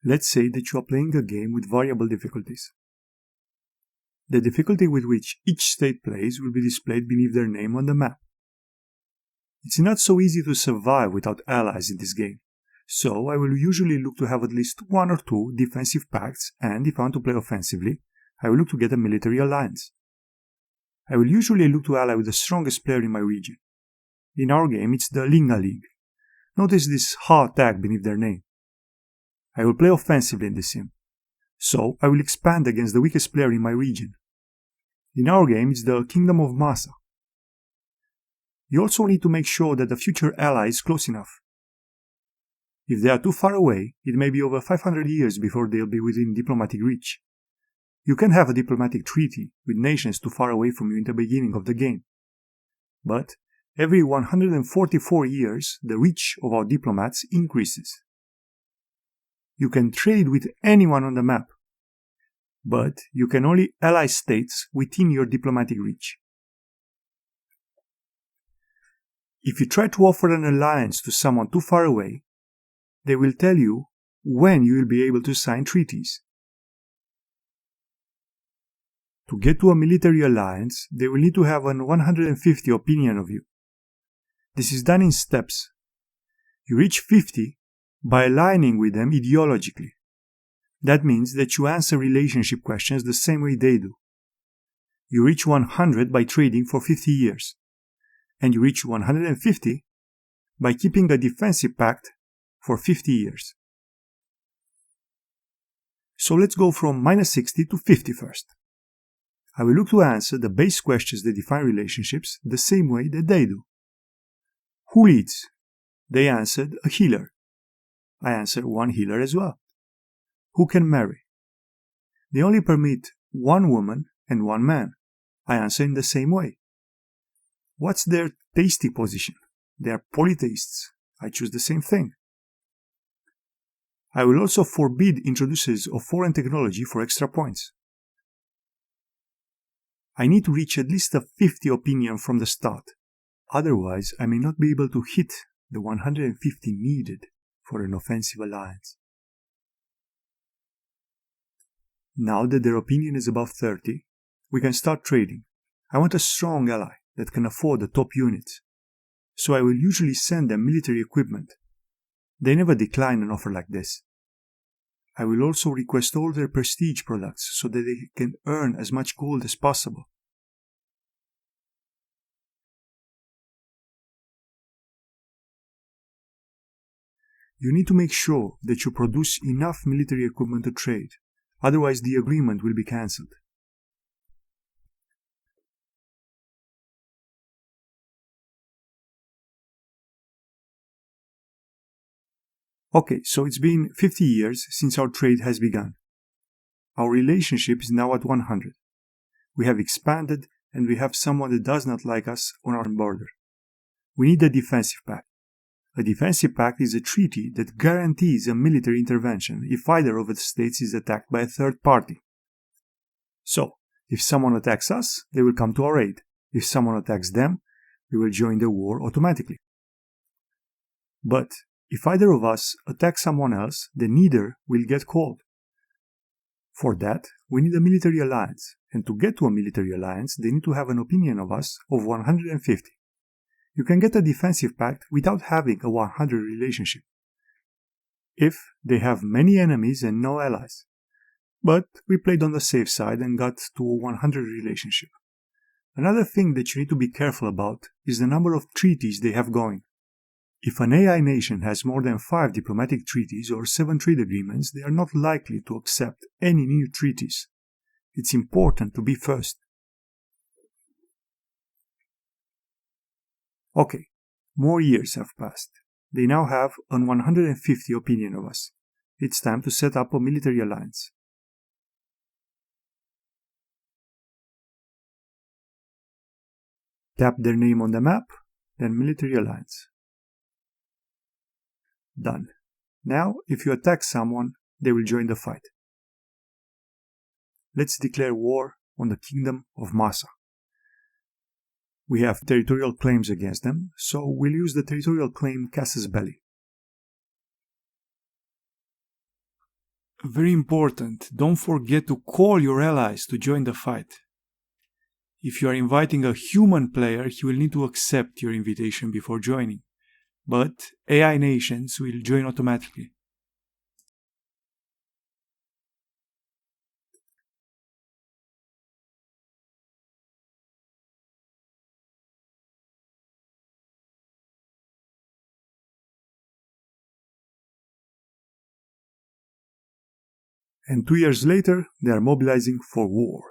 Let's say that you are playing a game with variable difficulties. The difficulty with which each state plays will be displayed beneath their name on the map. It's not so easy to survive without allies in this game, so I will usually look to have at least one or two defensive pacts, and if I want to play offensively, I will look to get a military alliance. I will usually look to ally with the strongest player in my region. In our game, it's the Linga League. Notice this Ha tag beneath their name. I will play offensively in this sim, so I will expand against the weakest player in my region. In our game, it's the Kingdom of Masa. You also need to make sure that the future ally is close enough. If they are too far away, it may be over 500 years before they'll be within diplomatic reach. You can have a diplomatic treaty with nations too far away from you in the beginning of the game. But every 144 years, the reach of our diplomats increases. You can trade with anyone on the map, but you can only ally states within your diplomatic reach. If you try to offer an alliance to someone too far away, they will tell you when you will be able to sign treaties. To get to a military alliance, they will need to have an 150 opinion of you. This is done in steps. You reach 50 by aligning with them ideologically. That means that you answer relationship questions the same way they do. You reach 100 by trading for 50 years. And you reach 150 by keeping a defensive pact for 50 years. So let's go from -60 to 50 first. I will look to answer the base questions that define relationships the same way that they do. Who leads? They answered a healer. I answer one healer as well. Who can marry? They only permit one woman and one man. I answer in the same way. What's their tasty position? They are polytheists. I choose the same thing. I will also forbid introducers of foreign technology for extra points. I need to reach at least a 50 opinion from the start. Otherwise, I may not be able to hit the 150 needed for an offensive alliance. Now that their opinion is above 30, we can start trading. I want a strong ally that can afford the top units, so I will usually send them military equipment. They never decline an offer like this. I will also request all their prestige products so that they can earn as much gold as possible. You need to make sure that you produce enough military equipment to trade, otherwise the agreement will be cancelled. Okay, so it's been 50 years since our trade has begun. Our relationship is now at 100. We have expanded and we have someone that does not like us on our border. We need a defensive pact. A defensive pact is a treaty that guarantees a military intervention if either of the states is attacked by a third party. So, if someone attacks us, they will come to our aid. If someone attacks them, we will join the war automatically. But if either of us attacks someone else, then neither will get called. For that, we need a military alliance, and to get to a military alliance, they need to have an opinion of us of 150. You can get a defensive pact without having a 100 relationship, if they have many enemies and no allies. But we played on the safe side and got to a 100 relationship. Another thing that you need to be careful about is the number of treaties they have going. If an AI nation has more than 5 diplomatic treaties or 7 trade agreements, they are not likely to accept any new treaties. It's important to be first. Okay, more years have passed. They now have an 150 opinion of us. It's time to set up a military alliance. Tap their name on the map, then military alliance. Done. Now, if you attack someone, they will join the fight. Let's declare war on the Kingdom of Masa. We have territorial claims against them, so we'll use the territorial claim Casus Belli. Very important, don't forget to call your allies to join the fight. If you are inviting a human player, he will need to accept your invitation before joining. But AI nations will join automatically. And 2 years later, they are mobilizing for war.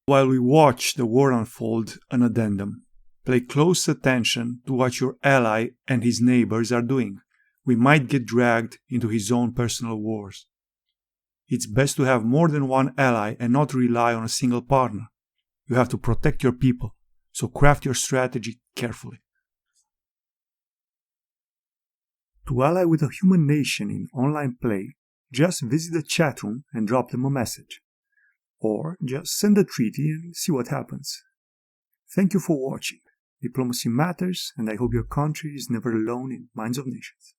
While we watch the war unfold, an addendum. Pay close attention to what your ally and his neighbors are doing. We might get dragged into his own personal wars. It's best to have more than one ally and not rely on a single partner. You have to protect your people, so craft your strategy carefully. To ally with a human nation in online play, just visit the chat room and drop them a message. Or just send a treaty and see what happens. Thank you for watching. Diplomacy matters, and I hope your country is never alone in Minds of Nations.